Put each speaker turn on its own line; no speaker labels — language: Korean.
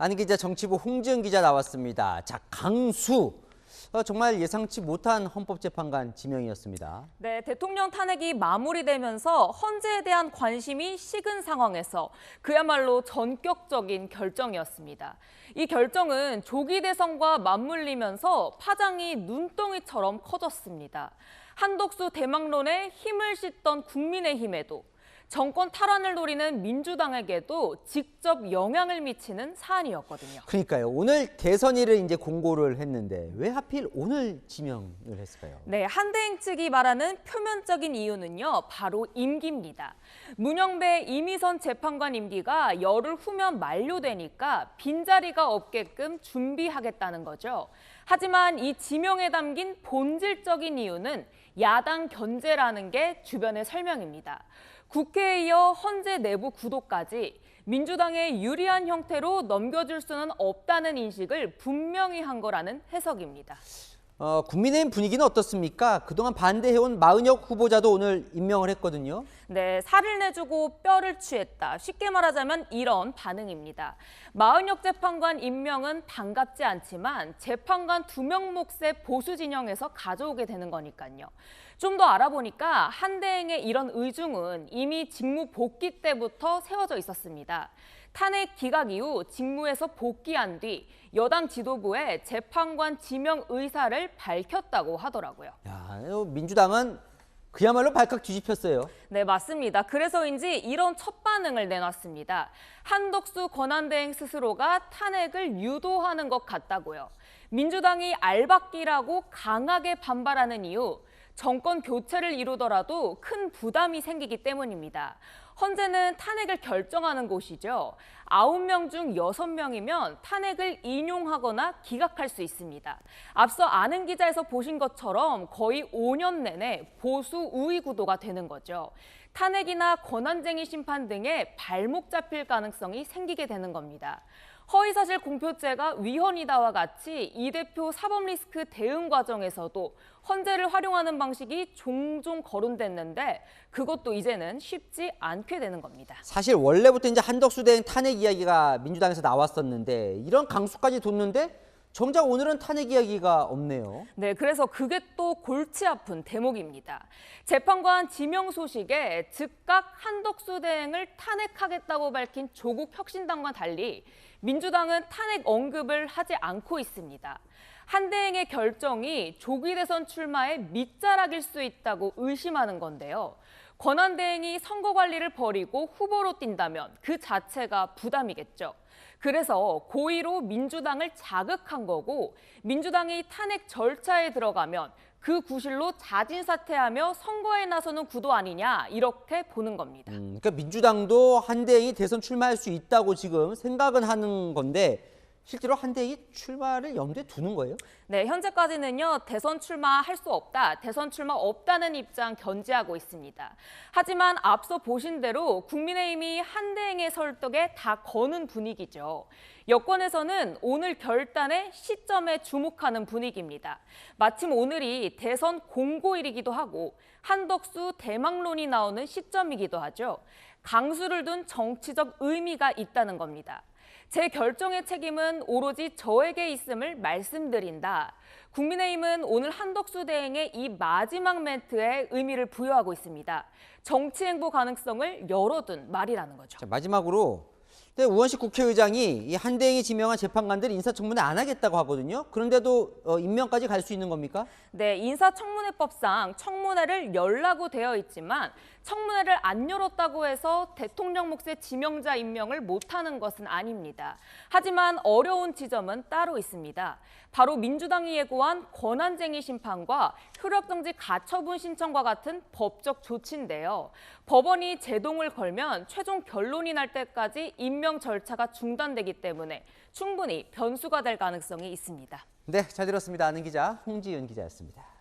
아는 기자 정치부 홍지은 기자 나왔습니다. 자, 강수. 정말 예상치 못한 헌법재판관 지명이었습니다.
네, 대통령 탄핵이 마무리되면서 헌재에 대한 관심이 식은 상황에서 그야말로 전격적인 결정이었습니다. 이 결정은 조기 대선과 맞물리면서 파장이 눈덩이처럼 커졌습니다. 한덕수 대망론에 힘을 싣던 국민의힘에도 정권 탈환을 노리는 민주당에게도 직접 영향을 미치는 사안이었거든요.
그러니까요. 오늘 대선일을 이제 공고를 했는데 왜 하필 오늘 지명을 했을까요?
네, 한대행 측이 말하는 표면적인 이유는요, 바로 임기입니다. 문영배 이미선 재판관 임기가 열흘 후면 만료되니까 빈자리가 없게끔 준비하겠다는 거죠. 하지만 이 지명에 담긴 본질적인 이유는 야당 견제라는 게 주변의 설명입니다. 국회에 이어 헌재 내부 구도까지 민주당에 유리한 형태로 넘겨줄 수는 없다는 인식을 분명히 한 거라는 해석입니다.
국민의힘 분위기는 어떻습니까? 그동안 반대해온 마은혁 후보자도 오늘 임명을 했거든요.
네, 살을 내주고 뼈를 취했다. 쉽게 말하자면 이런 반응입니다. 마은혁 재판관 임명은 반갑지 않지만 재판관 2명 몫의 보수 진영에서 가져오게 되는 거니까요. 좀 더 알아보니까 한대행의 이런 의중은 이미 직무 복귀 때부터 세워져 있었습니다. 탄핵 기각 이후 직무에서 복귀한 뒤 여당 지도부에 재판관 지명 의사를 밝혔다고 하더라고요.
야, 민주당은 그야말로 발칵 뒤집혔어요.
네, 맞습니다. 그래서인지 이런 첫 반응을 내놨습니다. 한덕수 권한대행 스스로가 탄핵을 유도하는 것 같다고요. 민주당이 알박기라고 강하게 반발하는 이유, 정권 교체를 이루더라도 큰 부담이 생기기 때문입니다. 헌재는 탄핵을 결정하는 곳이죠. 9명 중 6명이면 탄핵을 인용하거나 기각할 수 있습니다. 앞서 아는 기자에서 보신 것처럼 거의 5년 내내 보수 우위 구도가 되는 거죠. 탄핵이나 권한쟁의 심판 등에 발목 잡힐 가능성이 생기게 되는 겁니다. 허위사실 공표죄가 위헌이다와 같이 이 대표 사법 리스크 대응 과정에서도 헌재를 활용하는 방식이 종종 거론됐는데 그것도 이제는 쉽지 않게 되는 겁니다.
사실 원래부터 이제 한덕수 대행 탄핵 이야기가 민주당에서 나왔었는데 이런 강수까지 뒀는데 정작 오늘은 탄핵 이야기가 없네요.
네, 그래서 그게 또 골치 아픈 대목입니다. 재판관 지명 소식에 즉각 한덕수 대행을 탄핵하겠다고 밝힌 조국 혁신당과 달리 민주당은 탄핵 언급을 하지 않고 있습니다. 한대행의 결정이 조기 대선 출마의 밑자락일 수 있다고 의심하는 건데요. 권한대행이 선거 관리를 버리고 후보로 뛴다면 그 자체가 부담이겠죠. 그래서 고의로 민주당을 자극한 거고 민주당이 탄핵 절차에 들어가면 그 구실로 자진 사퇴하며 선거에 나서는 구도 아니냐 이렇게 보는 겁니다.
그러니까 민주당도 한대행이 대선 출마할 수 있다고 지금 생각은 하는 건데 실제로 한대행이 출마를 염두에 두는 거예요?
네, 현재까지는요. 대선 출마할 수 없다, 대선 출마 없다는 입장 견지하고 있습니다. 하지만 앞서 보신 대로 국민의힘이 한대행의 설득에 다 거는 분위기죠. 여권에서는 오늘 결단의 시점에 주목하는 분위기입니다. 마침 오늘이 대선 공고일이기도 하고 한덕수 대망론이 나오는 시점이기도 하죠. 강수를 둔 정치적 의미가 있다는 겁니다. 제 결정의 책임은 오로지 저에게 있음을 말씀드린다. 국민의힘은 오늘 한덕수 대행의 이 마지막 멘트에 의미를 부여하고 있습니다. 정치 행보 가능성을 열어둔 말이라는 거죠.
자, 마지막으로 우원식 국회의장이 이 한대행이 지명한 재판관들 인사청문회 안 하겠다고 하거든요. 그런데도 임명까지 갈 수 있는 겁니까?
네, 인사청문회법상 청문회를 열라고 되어 있지만 청문회를 안 열었다고 해서 대통령 몫의 지명자 임명을 못하는 것은 아닙니다. 하지만 어려운 지점은 따로 있습니다. 바로 민주당이 예고한 권한쟁의 심판과 효력정지 가처분 신청과 같은 법적 조치인데요. 법원이 제동을 걸면 최종 결론이 날 때까지 임명 절차가 중단되기 때문에 충분히 변수가 될 가능성이 있습니다.
네, 잘 들었습니다. 아는 기자 홍지은 기자였습니다.